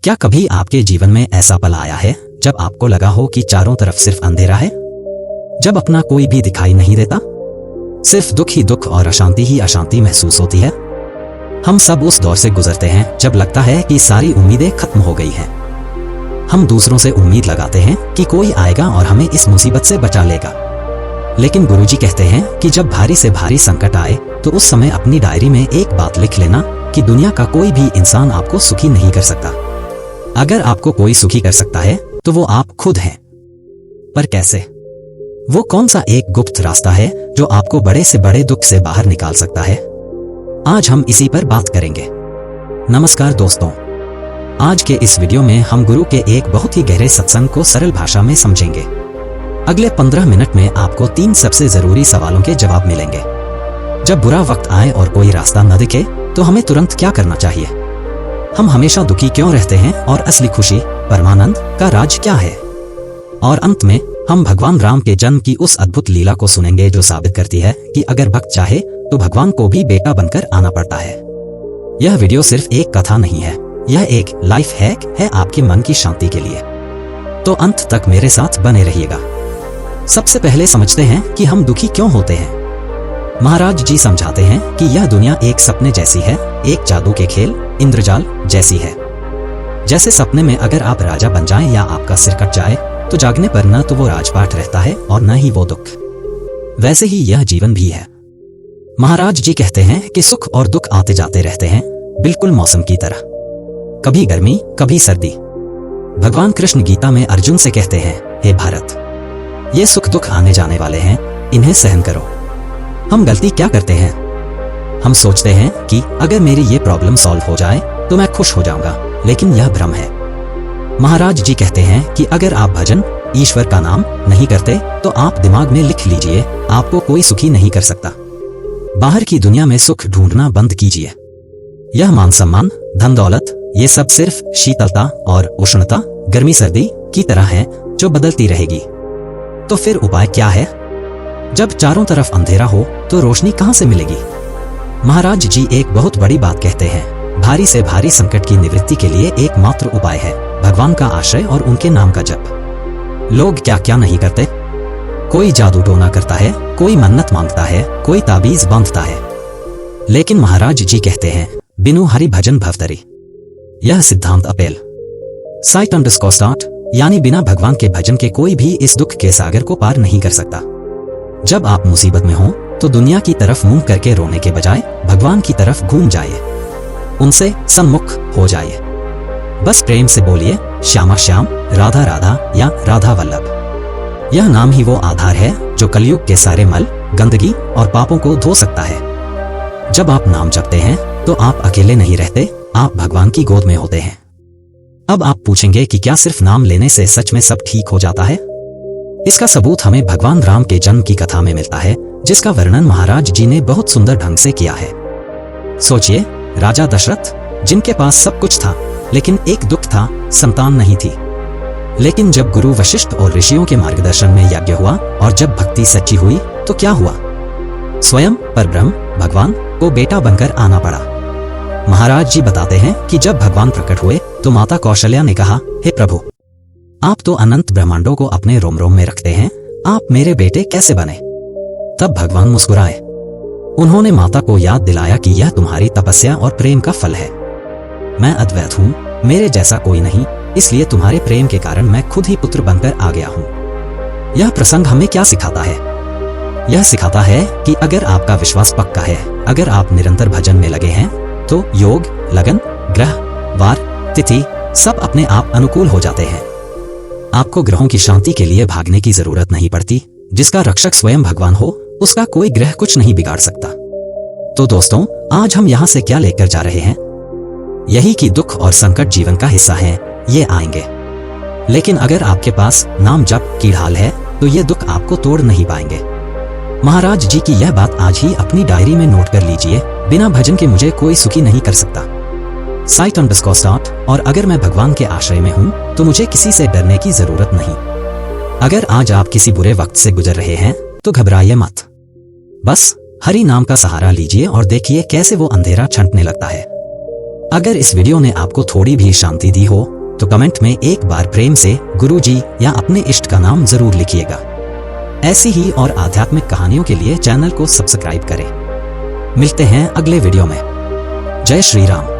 क्या कभी आपके जीवन में ऐसा पल आया है जब आपको लगा हो कि चारों तरफ सिर्फ अंधेरा है, जब अपना कोई भी दिखाई नहीं देता, सिर्फ दुख ही दुख और अशांति ही अशांति महसूस होती है? हम सब उस दौर से गुजरते हैं जब लगता है कि सारी उम्मीदें खत्म हो गई हैं। हम दूसरों से उम्मीद लगाते हैं कि कोई आएगा और हमें इस मुसीबत से बचा लेगा। लेकिन गुरुजी कहते हैं कि जब भारी से भारी संकट आए तो उस समय अपनी डायरी में एक बात लिख लेना कि दुनिया का कोई भी इंसान आपको सुखी नहीं कर सकता। अगर आपको कोई सुखी कर सकता है तो वो आप खुद हैं। पर कैसे? वो कौन सा एक गुप्त रास्ता है जो आपको बड़े से बड़े दुख से बाहर निकाल सकता है? आज हम इसी पर बात करेंगे। नमस्कार दोस्तों, आज के इस वीडियो में हम गुरु के एक बहुत ही गहरे सत्संग को सरल भाषा में समझेंगे। अगले 15 मिनट में आपको 3 सबसे जरूरी सवालों के जवाब मिलेंगे। जब बुरा वक्त आए और कोई रास्ता न दिखे तो हमें तुरंत क्या करना चाहिए? हम हमेशा दुखी क्यों रहते हैं और असली खुशी, परमानंद का राज क्या है? और अंत में हम भगवान राम के जन्म की उस अद्भुत लीला को सुनेंगे जो साबित करती है कि अगर भक्त चाहे तो भगवान को भी बेटा बनकर आना पड़ता है। यह वीडियो सिर्फ एक कथा नहीं है, यह एक लाइफ हैक है आपके मन की शांति के लिए। तो अंत तक मेरे साथ बने रहिएगा। सबसे पहले समझते हैं कि हम दुखी क्यों होते हैं। महाराज जी समझाते हैं कि यह दुनिया एक सपने जैसी है, एक जादू के खेल इंद्रजाल जैसी है। जैसे सपने में अगर आप राजा बन जाएं या आपका सिर कट जाए तो जागने पर न तो वो राजपाट रहता है और न ही वो दुख। वैसे ही यह जीवन भी है। महाराज जी कहते हैं कि सुख और दुख आते जाते रहते हैं, बिल्कुल मौसम की तरह, कभी गर्मी कभी सर्दी। भगवान कृष्ण गीता में अर्जुन से कहते हैं, हे भारत, ये सुख दुख आने जाने वाले हैं, इन्हें सहन करो। हम गलती क्या करते हैं? हम सोचते हैं कि अगर मेरी ये प्रॉब्लम सॉल्व हो जाए तो मैं खुश हो जाऊंगा, लेकिन यह भ्रम है। महाराज जी कहते हैं कि अगर आप भजन, ईश्वर का नाम नहीं करते तो आप दिमाग में लिख लीजिए, आपको कोई सुखी नहीं कर सकता। बाहर की दुनिया में सुख ढूंढना बंद कीजिए। यह मान सम्मान, धन दौलत, ये सब सिर्फ शीतलता और उष्णता, गर्मी सर्दी की तरह है जो बदलती रहेगी। तो फिर उपाय क्या है? जब चारों तरफ अंधेरा हो तो रोशनी कहां से मिलेगी? महाराज जी एक बहुत बड़ी बात कहते हैं, भारी से भारी संकट की निवृत्ति के लिए एकमात्र उपाय है भगवान का आश्रय और उनके नाम का जप। लोग क्या क्या नहीं करते। कोई जादू टोना करता है, कोई मन्नत मांगता है, कोई ताबीज बांधता है। लेकिन महाराज जी कहते हैं, बिनु हरि भजन भवतरी। यह सिद्धांत अपेल साइट_स्टार्ट, यानी बिना भगवान के भजन के कोई भी इस दुख के सागर को पार नहीं कर सकता। जब आप मुसीबत में हो तो दुनिया की तरफ मुंह करके रोने के बजाय भगवान की तरफ घूम जाइए, उनसे सन्मुख हो जाइए। बस प्रेम से बोलिए, श्यामा श्याम, राधा राधा या राधा वल्लभ। यह नाम ही वो आधार है जो कलयुग के सारे मल, गंदगी और पापों को धो सकता है। जब आप नाम जपते हैं तो आप अकेले नहीं रहते, आप भगवान की गोद में होते हैं। अब आप पूछेंगे कि क्या सिर्फ नाम लेने से सच में सब ठीक हो जाता है? इसका सबूत हमें भगवान राम के जन्म की कथा में मिलता है, जिसका वर्णन महाराज जी ने बहुत सुंदर ढंग से किया है। सोचिए, राजा दशरथ, जिनके पास सब कुछ था लेकिन एक दुख था, संतान नहीं थी। लेकिन जब गुरु वशिष्ठ और ऋषियों के मार्गदर्शन में यज्ञ हुआ और जब भक्ति सच्ची हुई तो क्या हुआ? स्वयं परब्रह्म भगवान को बेटा बनकर आना पड़ा। महाराज जी बताते हैं कि जब भगवान प्रकट हुए तो माता कौशल्या ने कहा, हे प्रभु, आप तो अनंत ब्रह्मांडों को अपने रोम रोम में रखते हैं, आप मेरे बेटे कैसे बने? तब भगवान मुस्कुराए। उन्होंने माता को याद दिलाया कि यह तुम्हारी तपस्या और प्रेम का फल है। मैं अद्वैत हूँ, मेरे जैसा कोई नहीं, इसलिए तुम्हारे प्रेम के कारण मैं खुद ही पुत्र बनकर आ गया हूँ। यह प्रसंग हमें क्या सिखाता है? यह सिखाता है कि अगर आपका विश्वास पक्का है, अगर आप निरंतर भजन में लगे हैं तो योग, लगन, ग्रह, वार, तिथि सब अपने आप अनुकूल हो जाते हैं। आपको ग्रहों की शांति के लिए भागने की जरूरत नहीं पड़ती। जिसका रक्षक स्वयं भगवान हो, उसका कोई ग्रह कुछ नहीं बिगाड़ सकता। तो दोस्तों, आज हम यहाँ से क्या लेकर जा रहे हैं? यही कि दुख और संकट जीवन का हिस्सा हैं, ये आएंगे। लेकिन अगर आपके पास नाम जप की ढाल है तो ये दुख आपको तोड़ नहीं पाएंगे। महाराज जी की यह बात आज ही अपनी डायरी में नोट कर लीजिए, बिना भजन के मुझे कोई सुखी नहीं कर सकता। साइट_स्टार्ट, और अगर मैं भगवान के आश्रय में हूँ तो मुझे किसी से डरने की जरूरत नहीं। अगर आज आप किसी बुरे वक्त से गुजर रहे हैं तो घबराइए मत। बस हरि नाम का सहारा लीजिए और देखिए कैसे वो अंधेरा छंटने लगता है। अगर इस वीडियो ने आपको थोड़ी भी शांति दी हो तो कमेंट में एक बार प्रेम से गुरुजी या अपने इष्ट का नाम जरूर लिखिएगा। ऐसी ही और आध्यात्मिक कहानियों के लिए चैनल को सब्सक्राइब करें। मिलते हैं अगले वीडियो में। जय श्री राम।